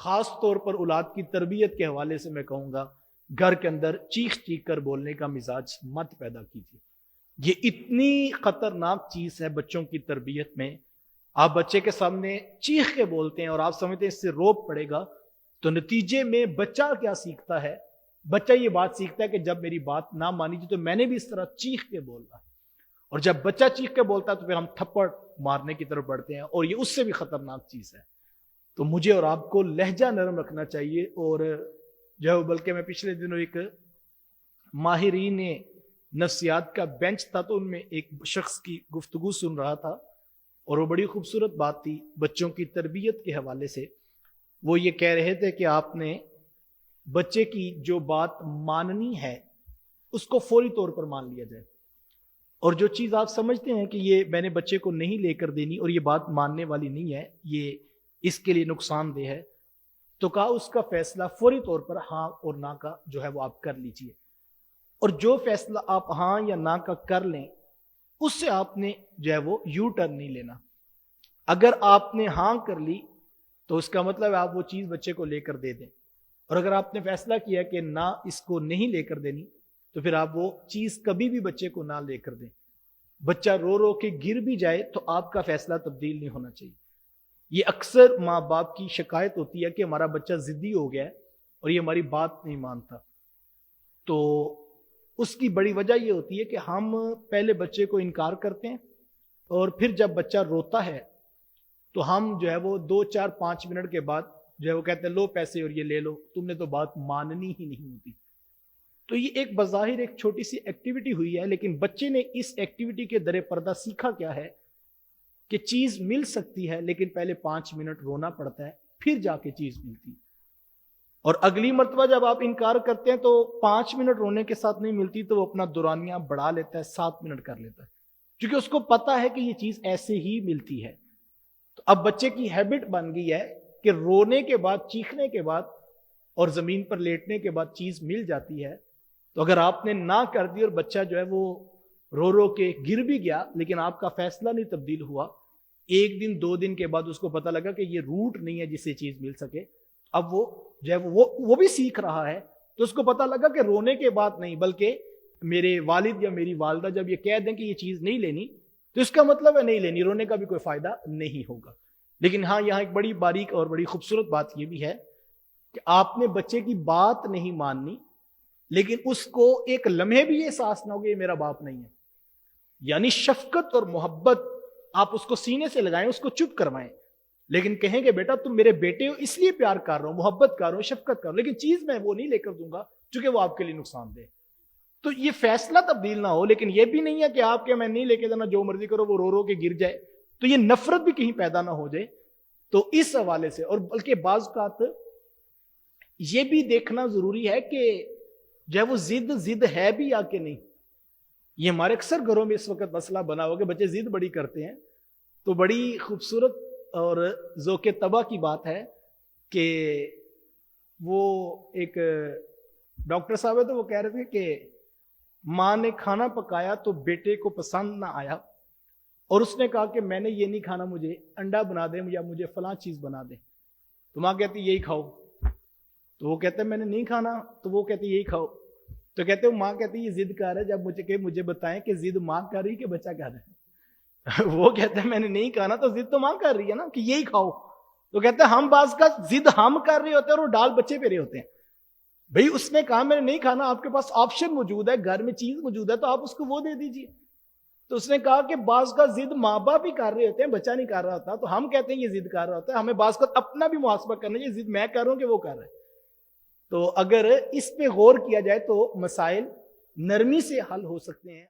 خاص طور پر اولاد کی تربیت کے حوالے سے میں کہوں گا، گھر کے اندر چیخ چیخ کر بولنے کا مزاج مت پیدا کیجیے۔ یہ اتنی خطرناک چیز ہے بچوں کی تربیت میں۔ آپ بچے کے سامنے چیخ کے بولتے ہیں اور آپ سمجھتے ہیں اس سے روب پڑے گا، تو نتیجے میں بچہ کیا سیکھتا ہے؟ بچہ یہ بات سیکھتا ہے کہ جب میری بات نہ مانی جائے تو میں نے بھی اس طرح چیخ کے بولنا، اور جب بچہ چیخ کے بولتا ہے تو پھر ہم تھپڑ مارنے کی طرف بڑھتے ہیں، اور یہ اس سے بھی خطرناک چیز ہے۔ تو مجھے اور آپ کو لہجہ نرم رکھنا چاہیے، اور جو ہے بلکہ میں پچھلے دنوں ایک ماہرین نفسیات کا بینچ تھا، تو ان میں ایک شخص کی گفتگو سن رہا تھا، اور وہ بڑی خوبصورت بات تھی بچوں کی تربیت کے حوالے سے۔ وہ یہ کہہ رہے تھے کہ آپ نے بچے کی جو بات ماننی ہے اس کو فوری طور پر مان لیا جائے، اور جو چیز آپ سمجھتے ہیں کہ یہ میں نے بچے کو نہیں لے کر دینی اور یہ بات ماننے والی نہیں ہے، یہ اس کے لیے نقصان دہ ہے، تو کہا اس کا فیصلہ فوری طور پر ہاں اور نہ کا جو ہے وہ آپ کر لیجئے، اور جو فیصلہ آپ ہاں یا نہ کا کر لیں اس سے آپ نے جو ہے وہ یو ٹرن نہیں لینا۔ اگر آپ نے ہاں کر لی تو اس کا مطلب آپ وہ چیز بچے کو لے کر دے دیں، اور اگر آپ نے فیصلہ کیا کہ نہ اس کو نہیں لے کر دینی تو پھر آپ وہ چیز کبھی بھی بچے کو نہ لے کر دیں۔ بچہ رو رو کے گر بھی جائے تو آپ کا فیصلہ تبدیل نہیں ہونا چاہیے۔ یہ اکثر ماں باپ کی شکایت ہوتی ہے کہ ہمارا بچہ ضدی ہو گیا ہے اور یہ ہماری بات نہیں مانتا، تو اس کی بڑی وجہ یہ ہوتی ہے کہ ہم پہلے بچے کو انکار کرتے ہیں، اور پھر جب بچہ روتا ہے تو ہم جو ہے وہ 2-4-5 منٹ کے بعد جو ہے وہ کہتے ہیں لو پیسے اور یہ لے لو، تم نے تو بات ماننی ہی نہیں ہوتی۔ تو یہ ایک بظاہر ایک چھوٹی سی ایکٹیویٹی ہوئی ہے، لیکن بچے نے اس ایکٹیویٹی کے در پردہ سیکھا کیا ہے کہ چیز مل سکتی ہے لیکن پہلے 5 منٹ رونا پڑتا ہے، پھر جا کے چیز ملتی ہے، اور اگلی مرتبہ جب آپ انکار کرتے ہیں تو 5 منٹ رونے کے ساتھ نہیں ملتی تو وہ اپنا دورانیہ بڑھا لیتا ہے، 7 منٹ کر لیتا ہے، کیونکہ اس کو پتا ہے کہ یہ چیز ایسے ہی ملتی ہے۔ تو اب بچے کی ہیبٹ بن گئی ہے کہ رونے کے بعد، چیخنے کے بعد اور زمین پر لیٹنے کے بعد چیز مل جاتی ہے۔ تو اگر آپ نے نہ کر دی اور بچہ جو ہے وہ رو رو کے گر بھی گیا لیکن آپ کا فیصلہ نہیں تبدیل ہوا، 1 دن 2 دن کے بعد اس کو پتا لگا کہ یہ روٹ نہیں ہے جس سے چیز مل سکے، اب وہ جو ہے وہ بھی سیکھ رہا ہے، تو اس کو پتا لگا کہ رونے کے بعد نہیں، بلکہ میرے والد یا میری والدہ جب یہ کہہ دیں کہ یہ چیز نہیں لینی تو اس کا مطلب ہے نہیں لینی، رونے کا بھی کوئی فائدہ نہیں ہوگا۔ لیکن ہاں، یہاں ایک بڑی باریک اور بڑی خوبصورت بات یہ بھی ہے کہ آپ نے بچے کی بات نہیں ماننی، لیکن اس کو ایک لمحے بھی یہ احساس نہ ہو کہ یہ میرا باپ نہیں ہے، یعنی شفقت اور محبت آپ اس کو سینے سے لگائیں، اس کو چپ کروائیں، لیکن کہیں کہ بیٹا تم میرے بیٹے ہو اس لیے پیار کر رہا ہوں، محبت کر رہا ہوں، شفقت کر رہا ہوں، لیکن چیز میں وہ نہیں لے کر دوں گا چونکہ وہ آپ کے لیے نقصان دہ۔ تو یہ فیصلہ تبدیل نہ ہو، لیکن یہ بھی نہیں ہے کہ آپ کے میں نہیں لے کے دینا، جو مرضی کرو، وہ رو رو کے گر جائے، تو یہ نفرت بھی کہیں پیدا نہ ہو جائے۔ تو اس حوالے سے، اور بلکہ بعض اوقات یہ بھی دیکھنا ضروری ہے کہ جو ہے وہ ضد ہے بھی یا کہ نہیں۔ یہ ہمارے اکثر گھروں میں اس وقت مسئلہ بنا ہوا کہ بچے ضد بڑی کرتے ہیں، تو بڑی خوبصورت اور ذوق طبع کی بات ہے کہ وہ ایک ڈاکٹر صاحب ہے، تو وہ کہہ رہے تھے کہ ماں نے کھانا پکایا تو بیٹے کو پسند نہ آیا، اور اس نے کہا کہ میں نے یہ نہیں کھانا، مجھے انڈا بنا دیں یا مجھے فلاں چیز بنا دیں، تو ماں کہتی یہی کھاؤ، تو وہ کہتے ہیں میں نے نہیں کھانا، تو وہ کہتے یہی کھاؤ، تو کہتے ہیں ماں کہتی یہ ضد کر رہا ہے، جب مجھے بتائیں کہ ضد ماں کر رہی کہ بچہ کر رہا ہے وہ کہتے ہیں میں نے نہیں کھانا، تو ضد تو ماں کر رہی ہے نا کہ یہی کھاؤ، تو کہتے ہیں ہم بعض کا ضد ہم کر رہے ہوتے ہیں اور وہ ڈال بچے پہ رہے ہوتے ہیں۔ بھئی اس نے کہا میں نے نہیں کھانا، آپ کے پاس آپشن موجود ہے، گھر میں چیز موجود ہے، تو آپ اس کو وہ دے دیجئے۔ تو اس نے کہا کہ بعض کا ضد ماں باپ ہی کر رہے ہوتے ہیں، بچہ نہیں کر رہا ہوتا، تو ہم کہتے ہیں یہ ضد کر رہا ہوتا ہے، ہمیں بعض کا اپنا بھی محاسبہ کرنا چاہیے، ضد میں کر رہا ہوں کہ وہ کر رہا ہے۔ تو اگر اس پہ غور کیا جائے تو مسائل نرمی سے حل ہو سکتے ہیں۔